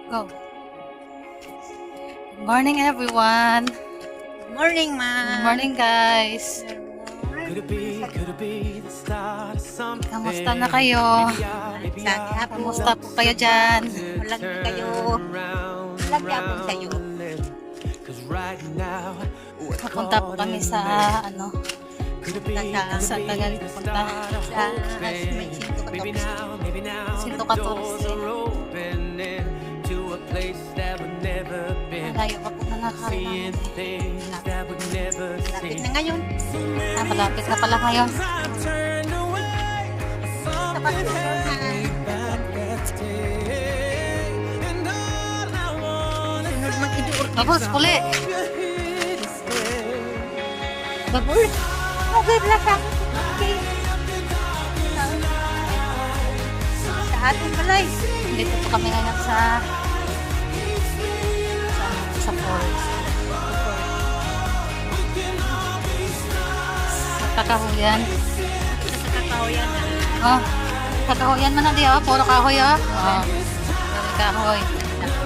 Go. Good morning, everyone. Good morning, Good ma. morning, guys. Kamusta na kayo? Kamusta po kayo dyan? Walang kayo. Walang yapon sa'yo. Papunta po kami sa, sa Tagal punta. Sa may Sinto Catorce. Malayo pa po na nakarating. Lapit na ngayon. Malapit na pala ngayon. Sa pagsusunod na. Sunod mag-idur. Tapos, uli. Babul. Okay, wala sa akin. Okay. Sa ating balay. Dito po kami ngayon sa falls. Sa kakahuyan. Sa kakahuyan na. Oh, kakahuyan man na di, oh. Puro kahoy, oh. Oh, puro kahoy.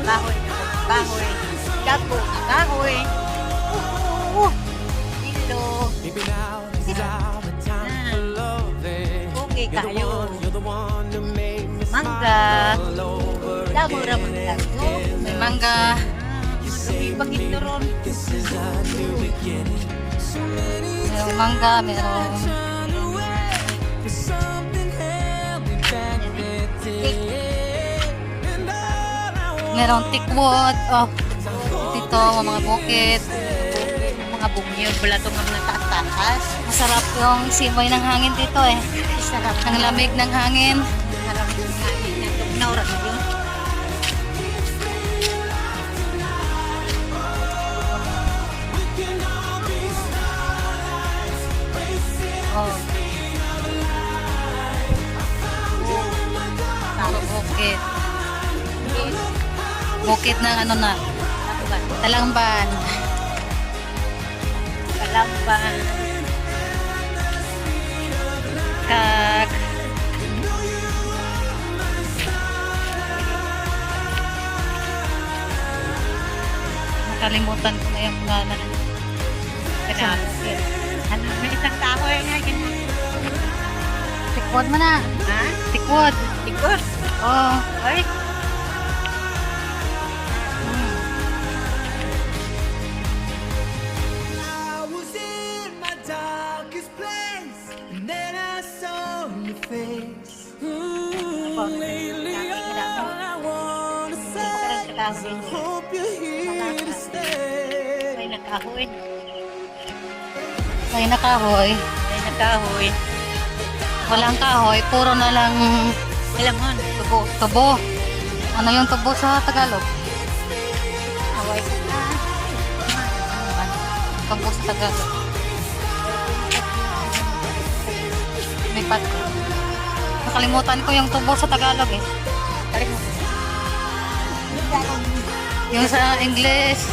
Kahoy. Kahoy. Gago. Kahoy. Ilo. Okay kayo. Mangga. Damo raman tayo. May mangga. Bagit na ron. Merong mangga, merong merong tikwood. Oh, dito, mga bukid. Mga bungyo. Wala itong mga taas-taas. Masarap yung simoy ng hangin dito eh. Sarap. Ang lamig ng hangin. Sarap yung hangin na itong nauran yun. Oh. Puro bukid. Bukid ng ano na, Talangban. Kalamban. Kag nakalimutan ko na yung ngalan. Ano, may isang kahoy nga. Tikwod mo na. Ha? Tikwod. Ikot. Oh. Ay. I was in my darkest place, and then I saw your face. Lately, all I wanna say is I hope you're here to stay. May nakahoy. May nakahoy. May nakahoy. Walang kahoy. Puro na lang Alamon. Tubo. tubo. Ano yung tubo sa Tagalog? Haway ko na. Tubo sa Tagalog. May pat. Nakalimutan ko yung tubo sa Tagalog eh. Yung sa English,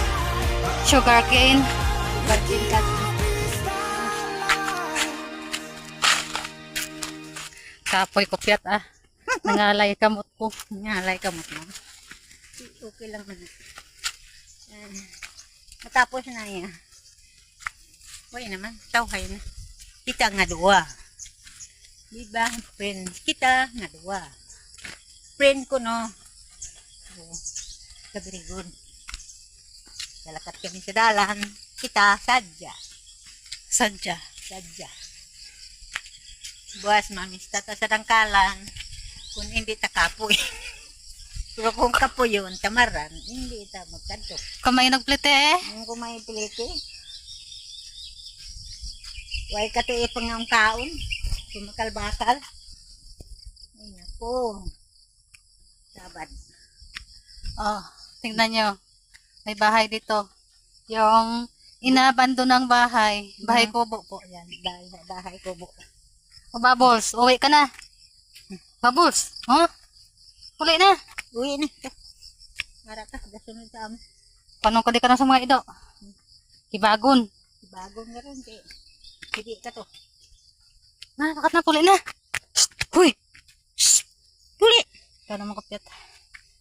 sugar cane. Virgin cat. Kapoy ko piyat ah. Nangalay kamot ko. Ngalay ka mo. Okay lang man. Matapos na yan. Wala naman. Tawhay na. Kita nga dua. Diba? Friends kita nga dua. Friend ko no. Very good. Dalakat kami sa dalan. Kita sadya. Sadya. Sadya. Buwas mamista ta sa dangkalan. Kung hindi ta kapoy. Pero kung kapoy yun, tamaran, hindi ta magkanto. Kamay nagplete eh. Ang kumay piliti. Huwag ka to ipang kaon. Kumakal-bakal. Ay naku. Sabad. Oh, tingnan nyo. May bahay dito. Yung inabando ng bahay. Bahay kubo po. Ayan, bahay ko po. O Bubbles, uwi ka na. Bubbles, oh? Uli na. Uwi na. Para ka, gasunod sa amin. Paano ka di ka na sa mga ido? Ibagon. Bagong nga rin. Hindi ka to. Na, nakat na, puli na. Shh! Huy! Shh! Puli! Ikaw na makapyat.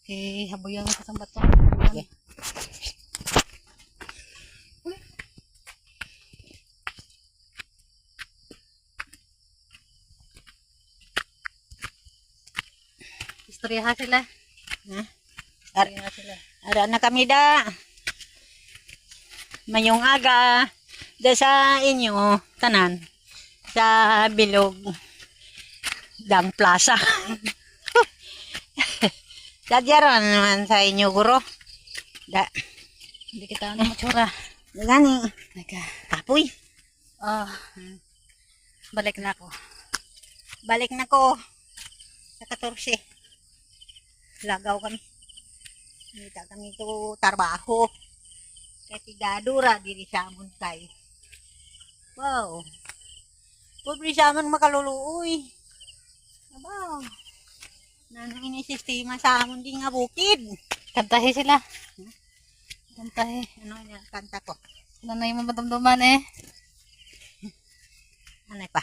Habuyan ko sa bato. Okay. Istoryahan sila. Ha? Istoryahan sila. Ara na kami da. Mayong aga. Da sa inyo, tanan. Sa Bilog. Dang Plaza. Dadyaran naman sa inyo, guro. Da. Hindi kita ano matsura. Gani. Teka. Kapoy. Oh. Balik na ako. Balik na ko. Sa 14. Lagaw kami. Nita kami to trabaho. Kaya tigadura diri sa amon kay. Wow. Pobre sa amon makaluluoy. Abaw. Nanang inisistema sa amon di nga bukid. Kantahe sila. Kantahe. Ano niya kanta ko? Sila na yung mamadamdaman eh. Ano pa?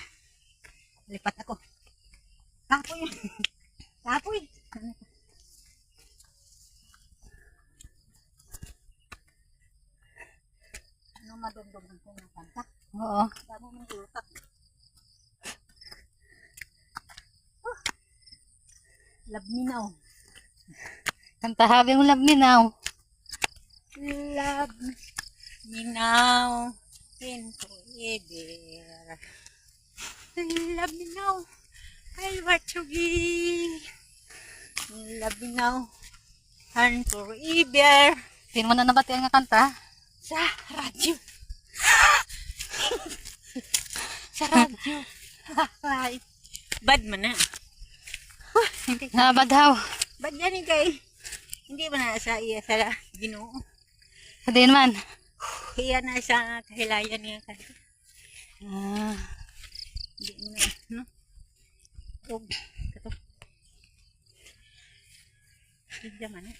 Lipat ako. Kapoy. Kapoy. Ano pa? Ano madumdum ko na kanta? Oo. Damo mong utak. Love me now. Kantahabi yung love me now. Love me now and forever. Love me now. I want to give. Love me now and forever. Sino mo na nabati ang kanta? Sa radyo. Sa radyo. Ay. Bad man na. Nabadhaw. Bad yan kay. Hindi ba na sa iya sa Ginoo? Sabihin man. Iya na sa kahilayan niya kasi. Ah. Hindi mo na, no? Huwag, kato. Hindi man na.